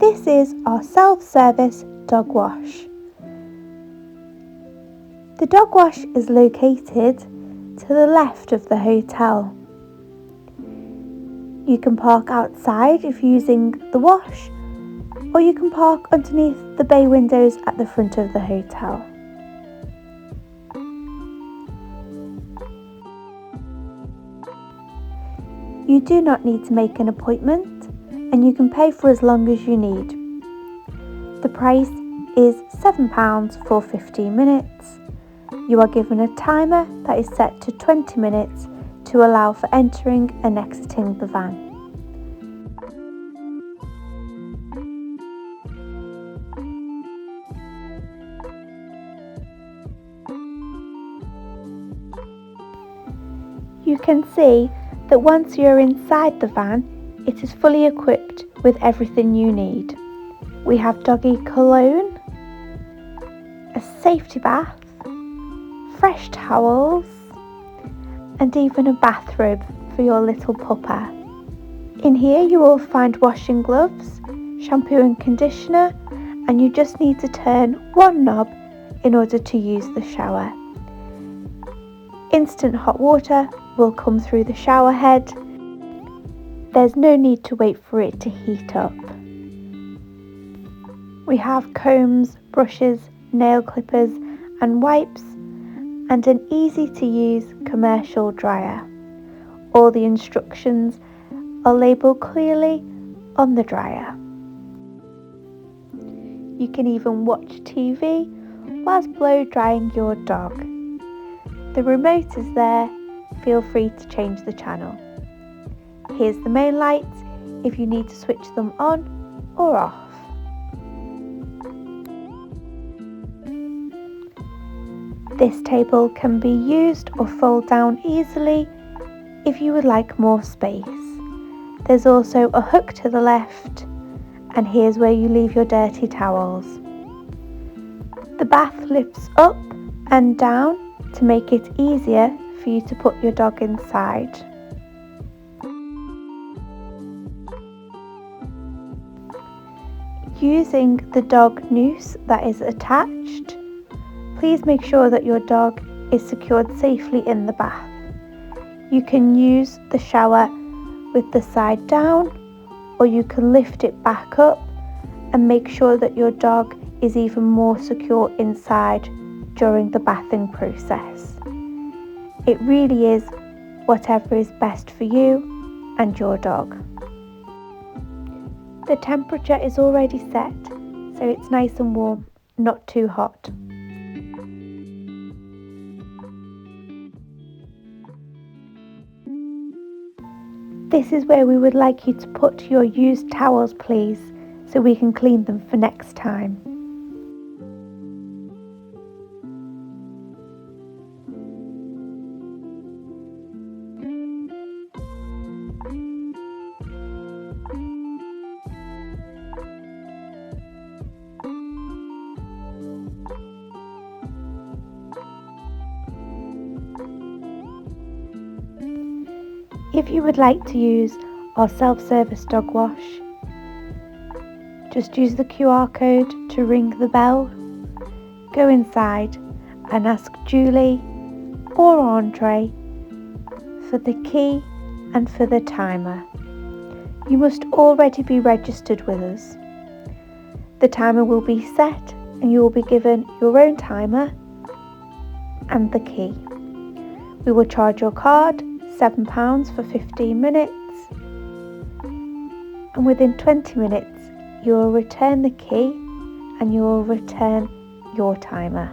This is our self-service dog wash. The dog wash is located to the left of the hotel. You can park outside if you're using the wash, or you can park underneath the bay windows at the front of the hotel. You do not need to make an appointment, and you can pay for as long as you need. The price is £7 for 15 minutes. You are given a timer that is set to 20 minutes to allow for entering and exiting the van. You can see that once you're inside the van, it is fully equipped with everything you need. We have doggy cologne, a safety bath, fresh towels, and even a bathrobe for your little pupper. In here you will find washing gloves, shampoo and conditioner, and you just need to turn one knob in order to use the shower. Instant hot water will come through the shower head. There's no need to wait for it to heat up. We have combs, brushes, nail clippers and wipes, and an easy to use commercial dryer. All the instructions are labelled clearly on the dryer. You can even watch TV whilst blow drying your dog. The remote is there, feel free to change the channel. Here's the main lights if you need to switch them on or off. This table can be used or fold down easily if you would like more space. There's also a hook to the left, and here's where you leave your dirty towels. The bath lifts up and down to make it easier for you to put your dog inside. Using the dog noose that is attached, please make sure that your dog is secured safely in the bath. You can use the shower with the side down, or you can lift it back up and make sure that your dog is even more secure inside during the bathing process. It really is whatever is best for you and your dog. The temperature is already set, so it's nice and warm, not too hot. This is where we would like you to put your used towels, please, so we can clean them for next time. If you would like to use our self-service dog wash, just use the QR code to ring the bell, go inside and ask Julie or Andre for the key and for the timer. You must already be registered with us. The timer will be set and you will be given your own timer and the key. We will charge your card £7 for 15 minutes, and within 20 minutes you will return the key and you will return your timer.